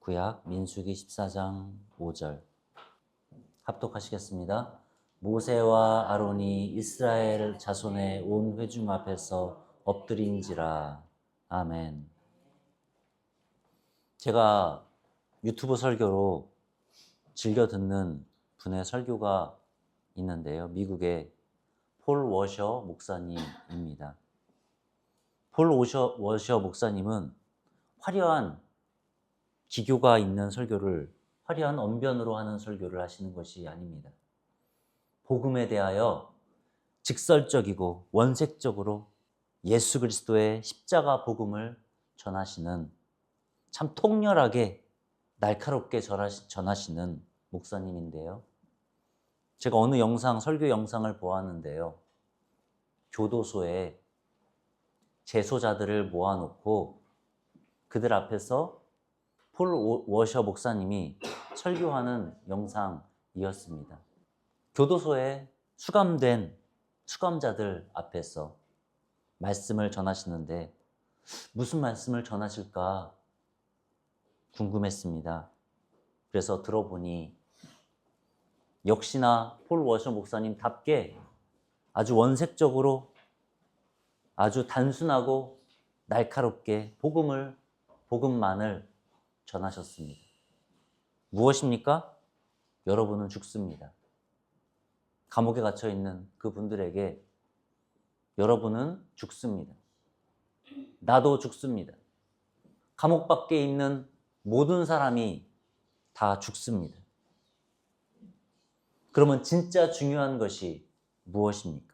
구약 민수기 14장 5절 합독하시겠습니다. 모세와 아론이 이스라엘 자손의 온 회중 앞에서 엎드린지라. 아멘. 제가 유튜브 설교로 즐겨 듣는 분의 설교가 있는데요. 미국의 폴 워셔 목사님입니다. 폴 워셔 목사님은 화려한 기교가 있는 설교를 화려한 언변으로 하는 설교를 하시는 것이 아닙니다. 복음에 대하여 직설적이고 원색적으로 예수 그리스도의 십자가 복음을 전하시는, 참 통렬하게 날카롭게 전하시는 목사님인데요. 제가 어느 설교 영상을 보았는데요. 교도소에 재소자들을 모아놓고 그들 앞에서 폴 워셔 목사님이 설교하는 영상이었습니다. 교도소에 수감된 수감자들 앞에서 말씀을 전하시는데 무슨 말씀을 전하실까 궁금했습니다. 그래서 들어보니 역시나 폴 워셔 목사님답게 아주 원색적으로 아주 단순하고 날카롭게 복음만을 전하셨습니다. 무엇입니까? 여러분은 죽습니다. 감옥에 갇혀 있는 그분들에게 여러분은 죽습니다. 나도 죽습니다. 감옥 밖에 있는 모든 사람이 다 죽습니다. 그러면 진짜 중요한 것이 무엇입니까?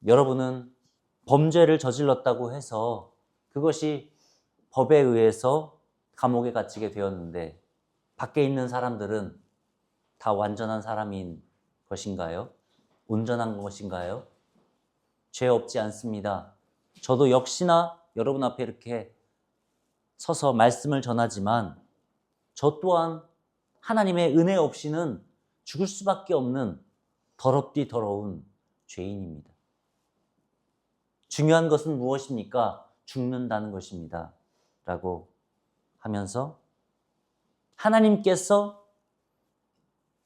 여러분은 범죄를 저질렀다고 해서 그것이 법에 의해서 감옥에 갇히게 되었는데 밖에 있는 사람들은 다 완전한 사람인 것인가요? 온전한 것인가요? 죄 없지 않습니다. 저도 역시나 여러분 앞에 이렇게 서서 말씀을 전하지만 저 또한 하나님의 은혜 없이는 죽을 수밖에 없는 더럽디 더러운 죄인입니다. 중요한 것은 무엇입니까? 죽는다는 것입니다. 라고 하면서 하나님께서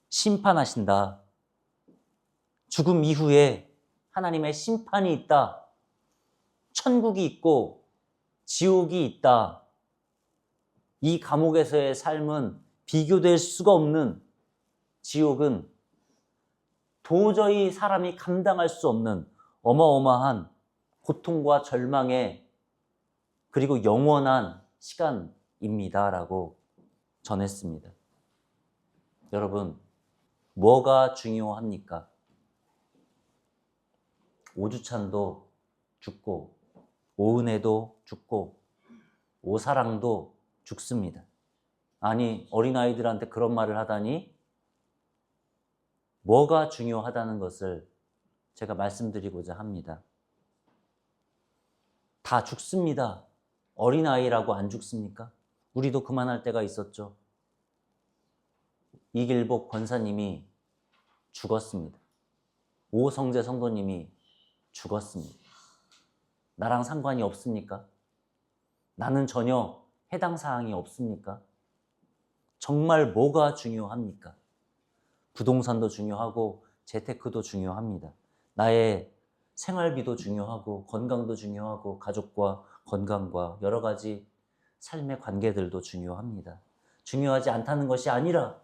심판하신다. 죽음 이후에 하나님의 심판이 있다. 천국이 있고 지옥이 있다. 이 감옥에서의 삶은 비교될 수가 없는, 지옥은 도저히 사람이 감당할 수 없는 어마어마한 고통과 절망의 그리고 영원한 시간입니다라고 전했습니다. 여러분, 뭐가 중요합니까? 오주찬도 죽고 오은혜도 죽고 오사랑도 죽습니다. 아니, 어린아이들한테 그런 말을 하다니 뭐가 중요하다는 것을 제가 말씀드리고자 합니다. 다 죽습니다. 어린아이라고 안 죽습니까? 우리도 그만할 때가 있었죠. 이길복 권사님이 죽었습니다. 오성재 성도님이 죽었습니다. 나랑 상관이 없습니까? 나는 전혀 해당 사항이 없습니까? 정말 뭐가 중요합니까? 부동산도 중요하고 재테크도 중요합니다. 나의 생활비도 중요하고 건강도 중요하고 가족과 건강과 여러 가지 삶의 관계들도 중요합니다. 중요하지 않다는 것이 아니라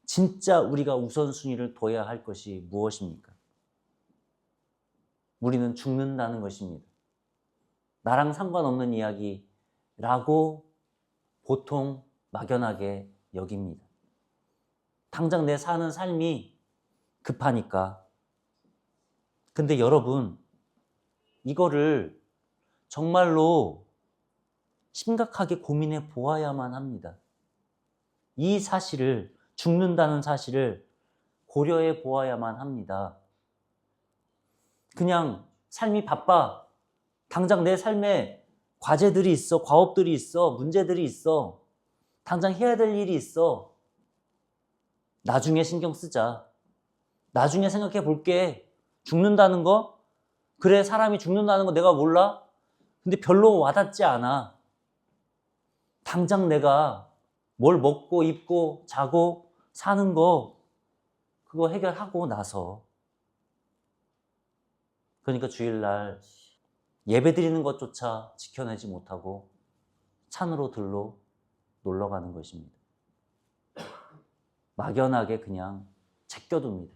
진짜 우리가 우선순위를 둬야 할 것이 무엇입니까? 우리는 죽는다는 것입니다. 나랑 상관없는 이야기라고 보통 막연하게 여깁니다. 당장 내 사는 삶이 급하니까. 근데 여러분, 이거를 정말로 심각하게 고민해 보아야만 합니다. 이 사실을, 죽는다는 사실을 고려해 보아야만 합니다. 그냥 삶이 바빠. 당장 내 삶에 과제들이 있어, 과업들이 있어, 문제들이 있어. 당장 해야 될 일이 있어. 나중에 신경 쓰자. 나중에 생각해 볼게. 죽는다는 거? 그래, 사람이 죽는다는 거 내가 몰라? 근데 별로 와닿지 않아. 당장 내가 뭘 먹고 입고 자고 사는 거 그거 해결하고 나서, 그러니까 주일날 예배 드리는 것조차 지켜내지 못하고 산으로 들로 놀러 가는 것입니다. 막연하게 그냥 제껴둡니다.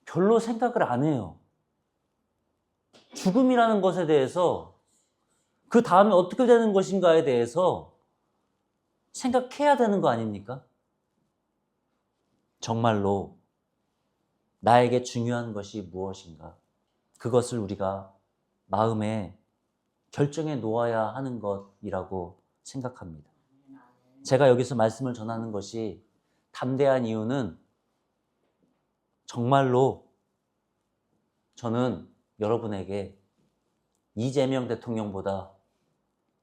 별로 생각을 안 해요. 죽음이라는 것에 대해서, 그 다음에 어떻게 되는 것인가에 대해서 생각해야 되는 거 아닙니까? 정말로 나에게 중요한 것이 무엇인가? 그것을 우리가 마음에 결정해 놓아야 하는 것이라고 생각합니다. 제가 여기서 말씀을 전하는 것이 담대한 이유는, 정말로 저는 여러분에게 이재명 대통령보다,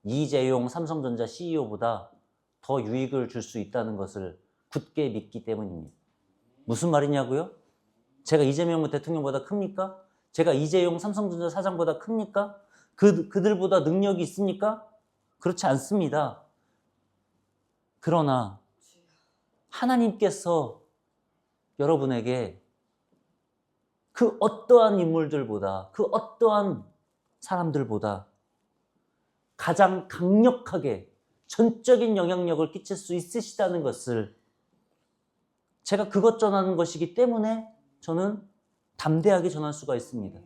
이재용 삼성전자 CEO보다 더 유익을 줄 수 있다는 것을 굳게 믿기 때문입니다. 무슨 말이냐고요? 제가 이재명 대통령보다 큽니까? 제가 이재용 삼성전자 사장보다 큽니까? 그들보다 능력이 있습니까? 그렇지 않습니다. 그러나 하나님께서 여러분에게 그 어떠한 인물들보다, 그 어떠한 사람들보다 가장 강력하게 전적인 영향력을 끼칠 수 있으시다는 것을, 제가 그것 전하는 것이기 때문에 저는 담대하게 전할 수가 있습니다.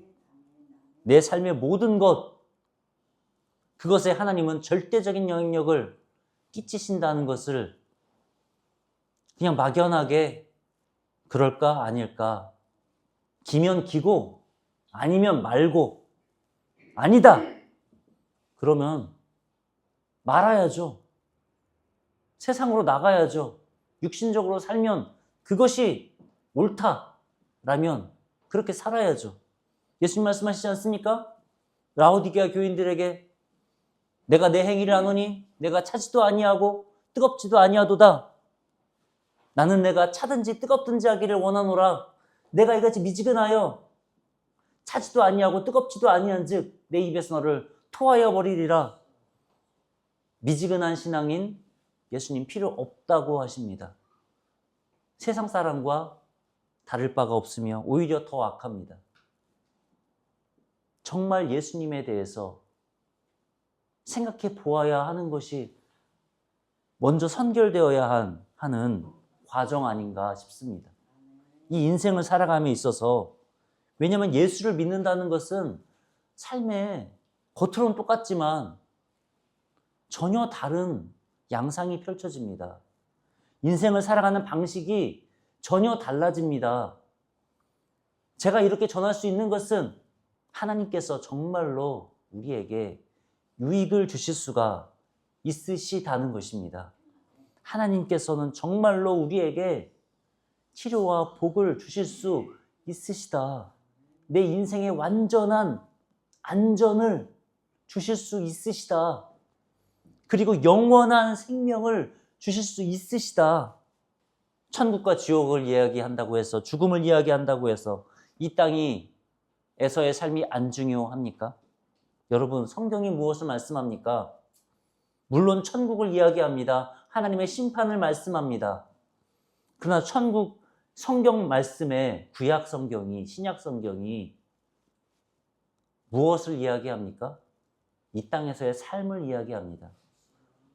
내 삶의 모든 것, 그것에 하나님은 절대적인 영향력을 끼치신다는 것을 그냥 막연하게 그럴까 아닐까, 기면 기고 아니면 말고, 아니다 그러면 말아야죠. 세상으로 나가야죠. 육신적으로 살면 그것이 옳다라면 그렇게 살아야죠. 예수님 말씀하시지 않습니까? 라오디게아 교인들에게 내가 내 행위를 아노니 내가 차지도 아니하고 뜨겁지도 아니하도다. 나는 내가 차든지 뜨겁든지 하기를 원하노라. 내가 이같이 미지근하여 차지도 아니하고 뜨겁지도 아니한즉 내 입에서 너를 토하여 버리리라. 미지근한 신앙인 예수님 필요 없다고 하십니다. 세상 사람과 다를 바가 없으며 오히려 더 악합니다. 정말 예수님에 대해서 생각해 보아야 하는 것이 먼저 선결되어야 하는 과정 아닌가 싶습니다. 이 인생을 살아감에 있어서, 왜냐하면 예수를 믿는다는 것은 삶에 겉으로는 똑같지만 전혀 다른 양상이 펼쳐집니다. 인생을 살아가는 방식이 전혀 달라집니다. 제가 이렇게 전할 수 있는 것은 하나님께서 정말로 우리에게 유익을 주실 수가 있으시다는 것입니다. 하나님께서는 정말로 우리에게 치료와 복을 주실 수 있으시다. 내 인생의 완전한 안전을 주실 수 있으시다. 그리고 영원한 생명을 주실 수 있으시다. 천국과 지옥을 이야기한다고 해서, 죽음을 이야기한다고 해서 이 땅에서의 삶이 안 중요합니까? 여러분, 성경이 무엇을 말씀합니까? 물론 천국을 이야기합니다. 하나님의 심판을 말씀합니다. 그러나 천국 성경 말씀에 구약 성경이, 신약 성경이 무엇을 이야기합니까? 이 땅에서의 삶을 이야기합니다.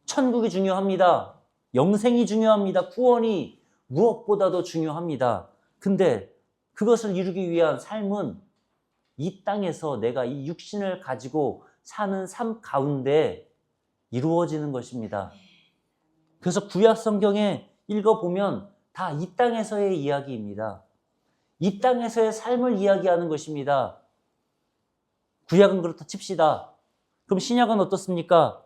천국이 중요합니다. 영생이 중요합니다. 구원이 무엇보다도 중요합니다. 근데 그것을 이루기 위한 삶은 이 땅에서 내가 이 육신을 가지고 사는 삶 가운데 이루어지는 것입니다. 그래서 구약 성경에 읽어보면 다 이 땅에서의 이야기입니다. 이 땅에서의 삶을 이야기하는 것입니다. 구약은 그렇다 칩시다. 그럼 신약은 어떻습니까?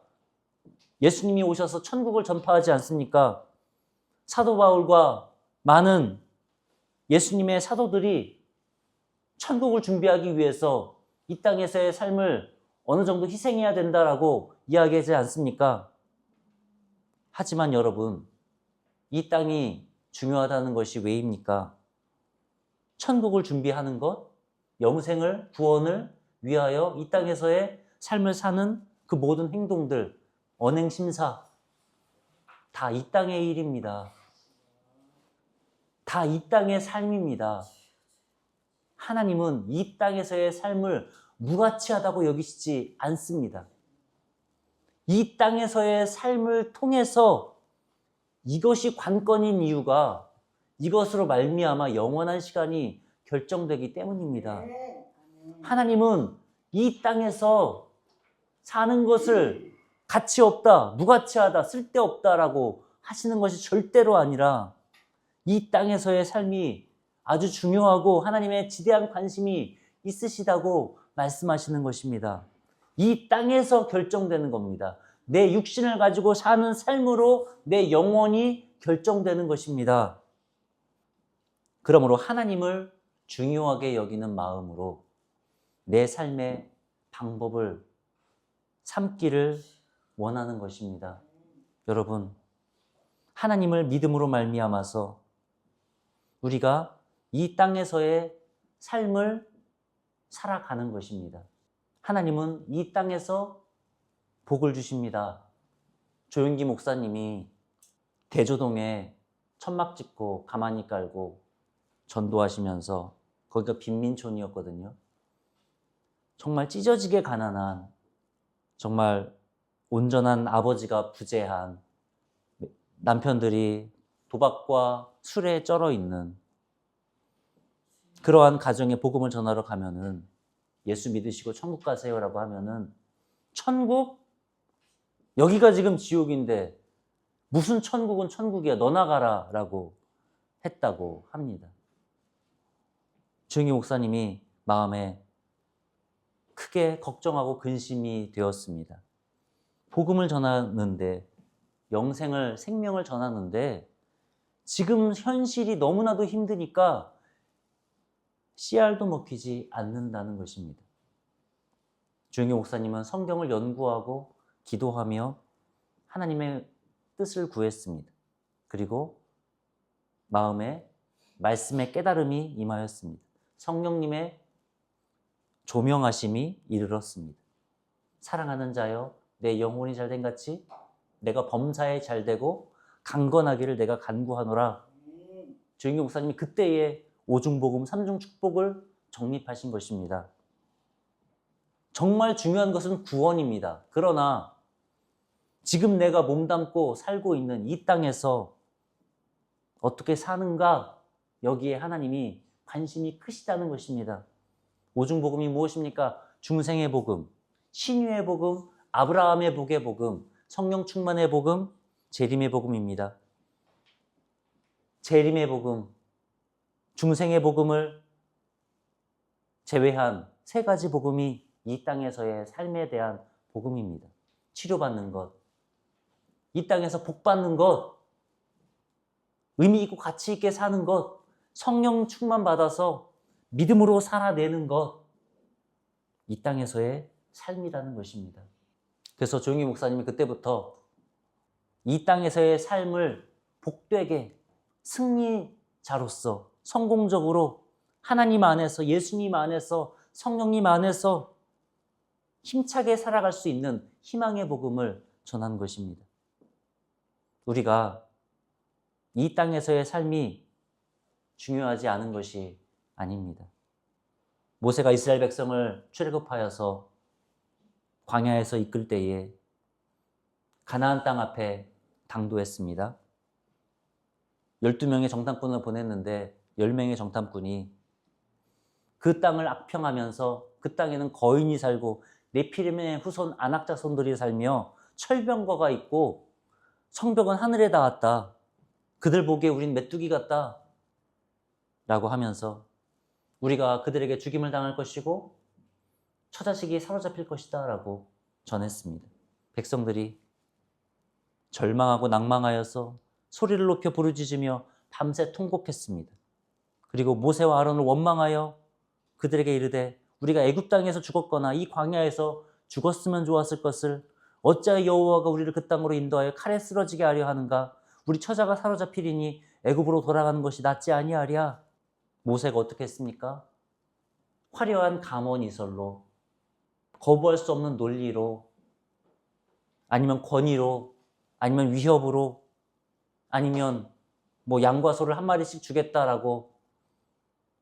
예수님이 오셔서 천국을 전파하지 않습니까? 사도 바울과 많은 예수님의 사도들이 천국을 준비하기 위해서 이 땅에서의 삶을 어느 정도 희생해야 된다라고 이야기하지 않습니까? 하지만 여러분, 이 땅이 중요하다는 것이 왜입니까? 천국을 준비하는 것, 영생을, 구원을 위하여 이 땅에서의 삶을 사는 그 모든 행동들, 언행 심사 다 이 땅의 일입니다. 다 이 땅의 삶입니다. 하나님은 이 땅에서의 삶을 무가치하다고 여기시지 않습니다. 이 땅에서의 삶을 통해서 이것이 관건인 이유가 이것으로 말미암아 영원한 시간이 결정되기 때문입니다. 하나님은 이 땅에서 사는 것을 가치 없다, 무가치하다, 쓸데없다라고 하시는 것이 절대로 아니라 이 땅에서의 삶이 아주 중요하고 하나님의 지대한 관심이 있으시다고 말씀하시는 것입니다. 이 땅에서 결정되는 겁니다. 내 육신을 가지고 사는 삶으로 내 영혼이 결정되는 것입니다. 그러므로 하나님을 중요하게 여기는 마음으로 내 삶의 방법을 삼기를 원하는 것입니다. 여러분, 하나님을 믿음으로 말미암아서 우리가 이 땅에서의 삶을 살아가는 것입니다. 하나님은 이 땅에서 복을 주십니다. 조용기 목사님이 대조동에 천막 짓고 가만히 깔고 전도하시면서 거기가 빈민촌이었거든요. 정말 찢어지게 가난한, 정말 온전한 아버지가 부재한, 남편들이 도박과 술에 쩔어 있는 그러한 가정에 복음을 전하러 가면은 예수 믿으시고 천국 가세요라고 하면은 천국? 여기가 지금 지옥인데 무슨 천국은 천국이야, 너나 가라 라고 했다고 합니다. 조용기 목사님이 마음에 크게 걱정하고 근심이 되었습니다. 복음을 전하는데, 영생을, 생명을 전하는데 지금 현실이 너무나도 힘드니까 씨알도 먹히지 않는다는 것입니다. 조용기 목사님은 성경을 연구하고 기도하며 하나님의 뜻을 구했습니다. 그리고 마음에 말씀의 깨달음이 임하였습니다. 성령님의 조명하심이 이르렀습니다. 사랑하는 자여, 내 영혼이 잘된 같이 내가 범사에 잘되고 강건하기를 내가 간구하노라. 조용기 목사님이 그때에 오중복음, 삼중축복을 정립하신 것입니다. 정말 중요한 것은 구원입니다. 그러나 지금 내가 몸담고 살고 있는 이 땅에서 어떻게 사는가, 여기에 하나님이 관심이 크시다는 것입니다. 오중복음이 무엇입니까? 중생의 복음, 신유의 복음, 아브라함의 복의 복음, 성령 충만의 복음, 재림의 복음입니다. 재림의 복음, 중생의 복음을 제외한 세 가지 복음이 이 땅에서의 삶에 대한 복음입니다. 치료받는 것, 이 땅에서 복받는 것, 의미 있고 가치 있게 사는 것, 성령 충만 받아서 믿음으로 살아내는 것, 이 땅에서의 삶이라는 것입니다. 그래서 조용기 목사님이 그때부터 이 땅에서의 삶을 복되게 승리자로서 성공적으로 하나님 안에서, 예수님 안에서, 성령님 안에서 힘차게 살아갈 수 있는 희망의 복음을 전한 것입니다. 우리가 이 땅에서의 삶이 중요하지 않은 것이 아닙니다. 모세가 이스라엘 백성을 출애굽하여서 광야에서 이끌 때에 가나안 땅 앞에 당도했습니다. 12명의 정탐꾼을 보냈는데 10명의 정탐꾼이 그 땅을 악평하면서 그 땅에는 거인이 살고 네피림의 후손 안악자손들이 살며 철병거가 있고 성벽은 하늘에 닿았다. 그들 보기에 우린 메뚜기 같다. 라고 하면서 우리가 그들에게 죽임을 당할 것이고 처자식이 사로잡힐 것이다 라고 전했습니다. 백성들이 절망하고 낭망하여서 소리를 높여 부르짖으며 밤새 통곡했습니다. 그리고 모세와 아론을 원망하여 그들에게 이르되 우리가 애굽 땅에서 죽었거나 이 광야에서 죽었으면 좋았을 것을 어찌하여 여호와가 우리를 그 땅으로 인도하여 칼에 쓰러지게 하려 하는가? 우리 처자가 사로잡히리니 애굽으로 돌아가는 것이 낫지 아니하랴? 모세가 어떻게 했습니까? 화려한 감언이설로, 거부할 수 없는 논리로 아니면 권위로, 아니면 위협으로, 아니면 뭐 양과 소를 한 마리씩 주겠다라고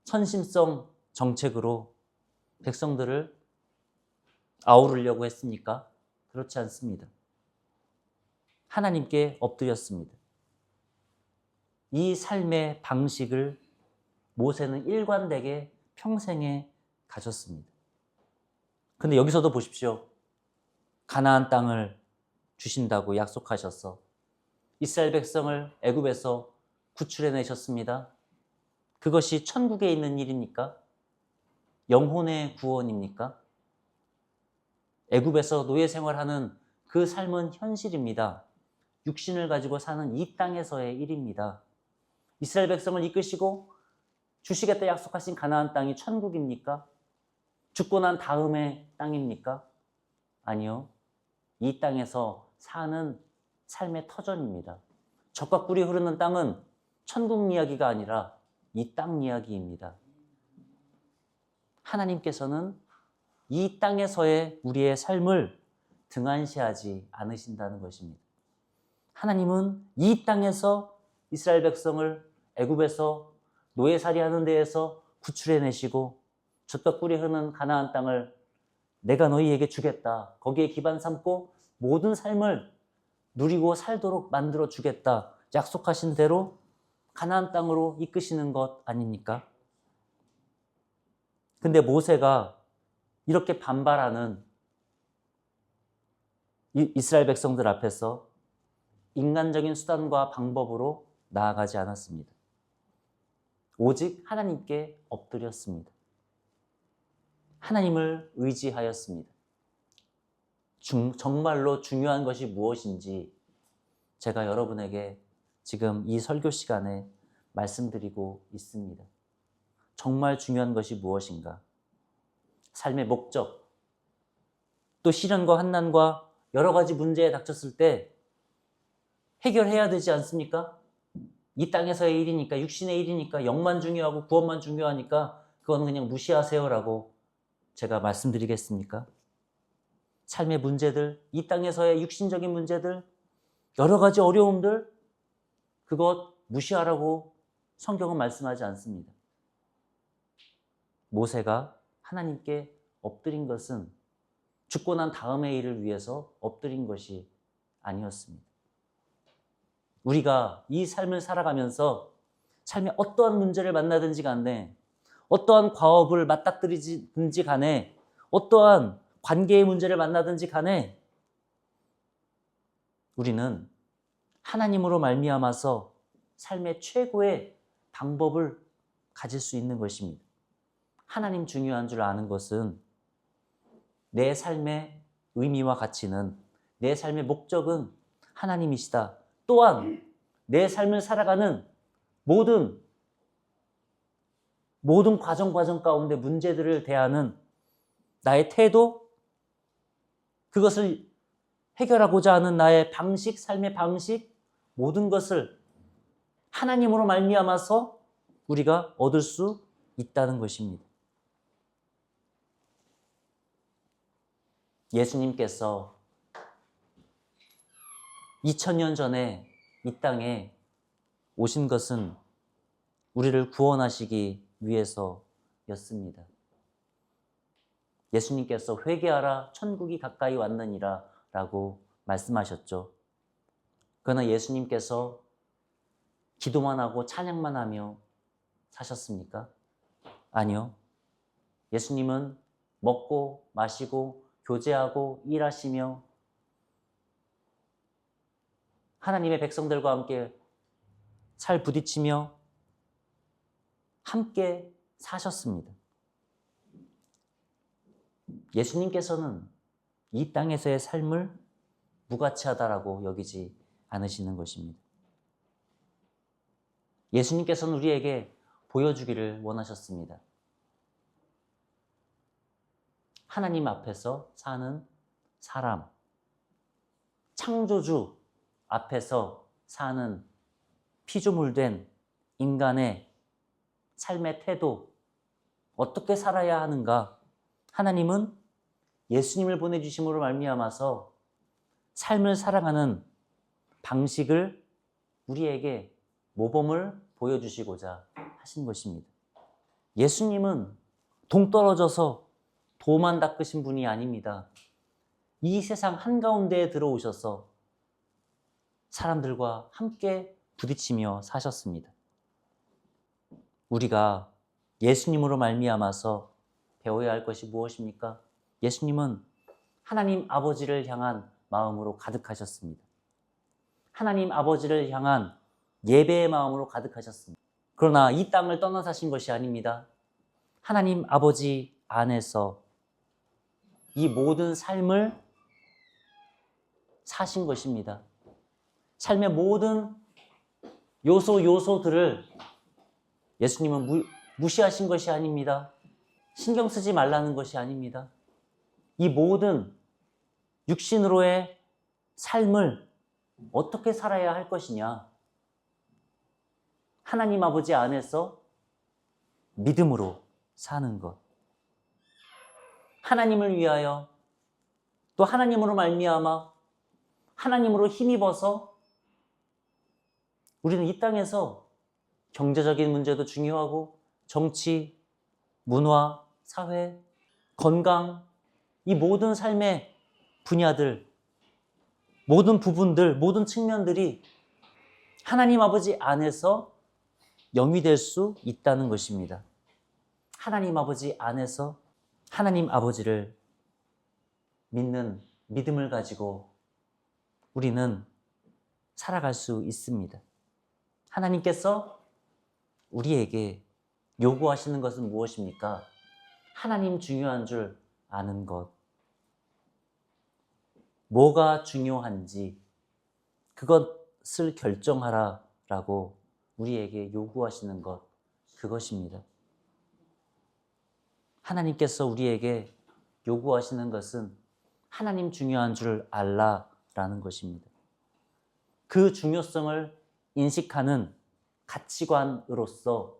선심성 정책으로 백성들을 아우르려고 했습니까? 그렇지 않습니다. 하나님께 엎드렸습니다. 이 삶의 방식을 모세는 일관되게 평생에 가졌습니다. 근데 여기서도 보십시오. 가나안 땅을 주신다고 약속하셔서 이스라엘 백성을 애굽에서 구출해 내셨습니다. 그것이 천국에 있는 일입니까? 영혼의 구원입니까? 애굽에서 노예 생활하는 그 삶은 현실입니다. 육신을 가지고 사는 이 땅에서의 일입니다. 이스라엘 백성을 이끄시고 주시겠다 약속하신 가나안 땅이 천국입니까? 죽고 난 다음의 땅입니까? 아니요. 이 땅에서 사는 삶의 터전입니다. 젖과 꿀이 흐르는 땅은 천국 이야기가 아니라 이 땅 이야기입니다. 하나님께서는 이 땅에서의 우리의 삶을 등한시하지 않으신다는 것입니다. 하나님은 이 땅에서 이스라엘 백성을 애굽에서 노예살이하는 데에서 구출해내시고 젖과 꿀이 흐르는 가나안 땅을 내가 너희에게 주겠다. 거기에 기반 삼고 모든 삶을 누리고 살도록 만들어 주겠다. 약속하신 대로 가나안 땅으로 이끄시는 것 아닙니까? 근데 모세가 이렇게 반발하는 이스라엘 백성들 앞에서 인간적인 수단과 방법으로 나아가지 않았습니다. 오직 하나님께 엎드렸습니다. 하나님을 의지하였습니다. 정말로 중요한 것이 무엇인지 제가 여러분에게 지금 이 설교 시간에 말씀드리고 있습니다. 정말 중요한 것이 무엇인가? 삶의 목적, 또 시련과 환난과 여러 가지 문제에 닥쳤을 때 해결해야 되지 않습니까? 이 땅에서의 일이니까, 육신의 일이니까, 영만 중요하고 구원만 중요하니까 그거는 그냥 무시하세요라고 제가 말씀드리겠습니까? 삶의 문제들, 이 땅에서의 육신적인 문제들, 여러 가지 어려움들, 그것 무시하라고 성경은 말씀하지 않습니다. 모세가 하나님께 엎드린 것은 죽고 난 다음의 일을 위해서 엎드린 것이 아니었습니다. 우리가 이 삶을 살아가면서 삶에 어떠한 문제를 만나든지 간에 어떠한 과업을 맞닥뜨리든지 간에 어떠한 관계의 문제를 만나든지 간에 우리는 하나님으로 말미암아서 삶의 최고의 방법을 가질 수 있는 것입니다. 하나님 중요한 줄 아는 것은 내 삶의 의미와 가치는, 내 삶의 목적은 하나님이시다. 또한 내 삶을 살아가는 모든 과정 가운데 문제들을 대하는 나의 태도, 그것을 해결하고자 하는 나의 방식, 삶의 방식, 모든 것을 하나님으로 말미암아서 우리가 얻을 수 있다는 것입니다. 예수님께서 2000년 전에 이 땅에 오신 것은 우리를 구원하시기 위해서였습니다. 예수님께서 회개하라 천국이 가까이 왔느니라 라고 말씀하셨죠. 그러나 예수님께서 기도만 하고 찬양만 하며 사셨습니까? 아니요. 예수님은 먹고 마시고 교제하고 일하시며 하나님의 백성들과 함께 살 부딪히며 함께 사셨습니다. 예수님께서는 이 땅에서의 삶을 무가치하다라고 여기지 않으시는 것입니다. 예수님께서는 우리에게 보여주기를 원하셨습니다. 하나님 앞에서 사는 사람, 창조주 앞에서 사는 피조물된 인간의 삶의 태도, 어떻게 살아야 하는가? 하나님은 예수님을 보내주심으로 말미암아서 삶을 살아가는 방식을 우리에게 모범을 보여주시고자 하신 것입니다. 예수님은 동떨어져서 도만 닦으신 분이 아닙니다. 이 세상 한가운데에 들어오셔서 사람들과 함께 부딪히며 사셨습니다. 우리가 예수님으로 말미암아서 배워야 할 것이 무엇입니까? 예수님은 하나님 아버지를 향한 마음으로 가득하셨습니다. 하나님 아버지를 향한 예배의 마음으로 가득하셨습니다. 그러나 이 땅을 떠나 사신 것이 아닙니다. 하나님 아버지 안에서 이 모든 삶을 사신 것입니다. 삶의 모든 요소들을 예수님은 무시하신 것이 아닙니다. 신경 쓰지 말라는 것이 아닙니다. 이 모든 육신으로의 삶을 어떻게 살아야 할 것이냐? 하나님 아버지 안에서 믿음으로 사는 것. 하나님을 위하여 또 하나님으로 말미암아 하나님으로 힘입어서 우리는 이 땅에서 경제적인 문제도 중요하고 정치, 문화, 사회, 건강, 이 모든 삶의 분야들, 모든 부분들, 모든 측면들이 하나님 아버지 안에서 영위될 수 있다는 것입니다. 하나님 아버지 안에서 하나님 아버지를 믿는 믿음을 가지고 우리는 살아갈 수 있습니다. 하나님께서 우리에게 요구하시는 것은 무엇입니까? 하나님 중요한 줄 아는 것. 뭐가 중요한지 그것을 결정하라라고 우리에게 요구하시는 것, 그것입니다. 하나님께서 우리에게 요구하시는 것은 하나님 중요한 줄 알라라는 것입니다. 그 중요성을 인식하는 가치관으로서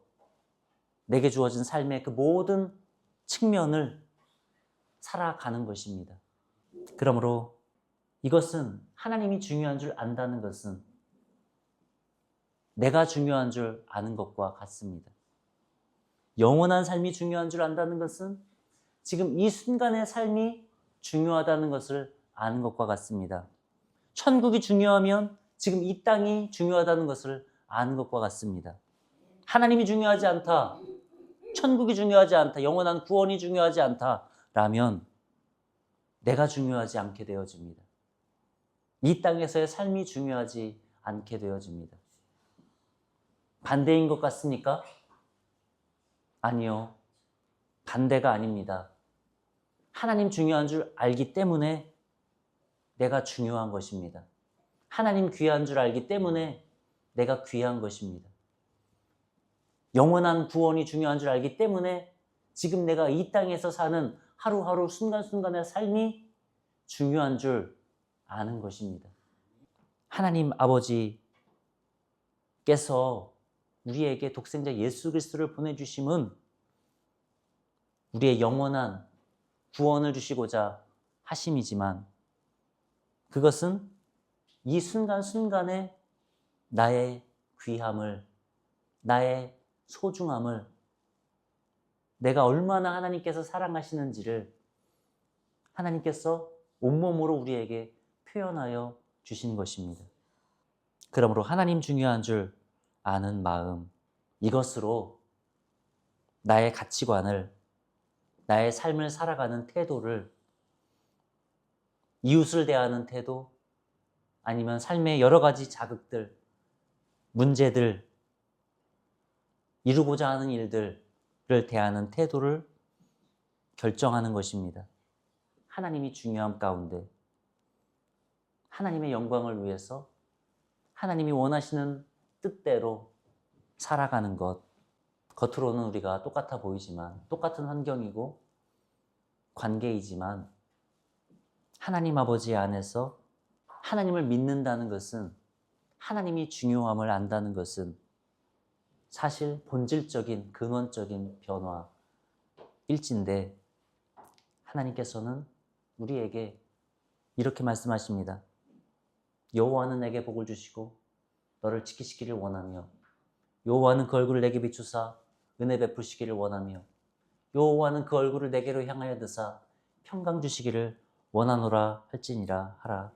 내게 주어진 삶의 그 모든 측면을 살아가는 것입니다. 그러므로 이것은 하나님이 중요한 줄 안다는 것은 내가 중요한 줄 아는 것과 같습니다. 영원한 삶이 중요한 줄 안다는 것은 지금 이 순간의 삶이 중요하다는 것을 아는 것과 같습니다. 천국이 중요하면 지금 이 땅이 중요하다는 것을 아는 것과 같습니다. 하나님이 중요하지 않다, 천국이 중요하지 않다, 영원한 구원이 중요하지 않다라면 내가 중요하지 않게 되어집니다. 이 땅에서의 삶이 중요하지 않게 되어집니다. 반대인 것 같습니까? 아니요. 반대가 아닙니다. 하나님 중요한 줄 알기 때문에 내가 중요한 것입니다. 하나님 귀한 줄 알기 때문에 내가 귀한 것입니다. 영원한 구원이 중요한 줄 알기 때문에 지금 내가 이 땅에서 사는 하루하루 순간순간의 삶이 중요한 줄 아는 것입니다. 하나님 아버지께서 우리에게 독생자 예수 그리스도를 보내주심은 우리의 영원한 구원을 주시고자 하심이지만 그것은 이 순간순간에 나의 귀함을, 나의 소중함을, 내가 얼마나 하나님께서 사랑하시는지를 하나님께서 온몸으로 우리에게 표현하여 주신 것입니다. 그러므로 하나님 중요한 줄 아는 마음, 이것으로 나의 가치관을, 나의 삶을 살아가는 태도를, 이웃을 대하는 태도, 아니면 삶의 여러 가지 자극들, 문제들, 이루고자 하는 일들을 대하는 태도를 결정하는 것입니다. 하나님이 중요함 가운데 하나님의 영광을 위해서 하나님이 원하시는 뜻대로 살아가는 것. 겉으로는 우리가 똑같아 보이지만, 똑같은 환경이고 관계이지만 하나님 아버지 안에서 하나님을 믿는다는 것은, 하나님이 중요함을 안다는 것은 사실 본질적인 근원적인 변화일진데, 하나님께서는 우리에게 이렇게 말씀하십니다. 여호와는 내게 복을 주시고 너를 지키시기를 원하며 여호와는 그 얼굴을 내게 비추사 은혜 베푸시기를 원하며 여호와는 그 얼굴을 내게로 향하여 드사 평강 주시기를 원하노라 할지니라 하라.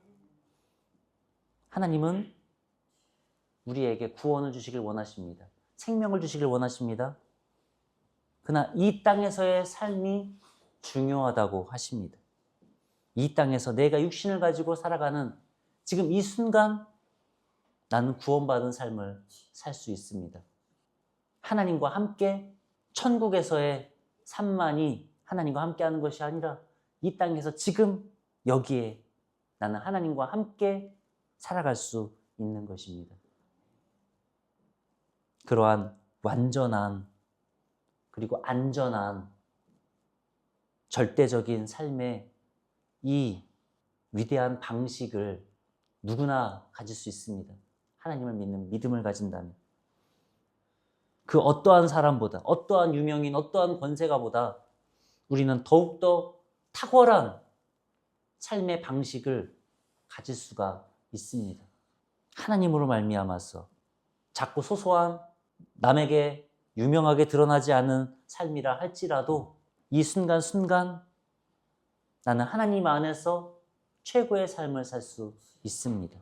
하나님은 우리에게 구원을 주시길 원하십니다. 생명을 주시길 원하십니다. 그러나 이 땅에서의 삶이 중요하다고 하십니다. 이 땅에서 내가 육신을 가지고 살아가는 지금 이 순간 나는 구원받은 삶을 살 수 있습니다. 하나님과 함께 천국에서의 삶만이 하나님과 함께 하는 것이 아니라 이 땅에서 지금 여기에 나는 하나님과 함께 살아갈 수 있는 것입니다. 그러한 완전한 그리고 안전한 절대적인 삶의 이 위대한 방식을 누구나 가질 수 있습니다. 하나님을 믿는 믿음을 가진다면. 그 어떠한 사람보다, 어떠한 유명인, 어떠한 권세가보다 우리는 더욱더 탁월한 삶의 방식을 가질 수가 있습니다. 하나님으로 말미암아서 작고 소소한 남에게 유명하게 드러나지 않은 삶이라 할지라도 이 순간순간 나는 하나님 안에서 최고의 삶을 살 수 있습니다.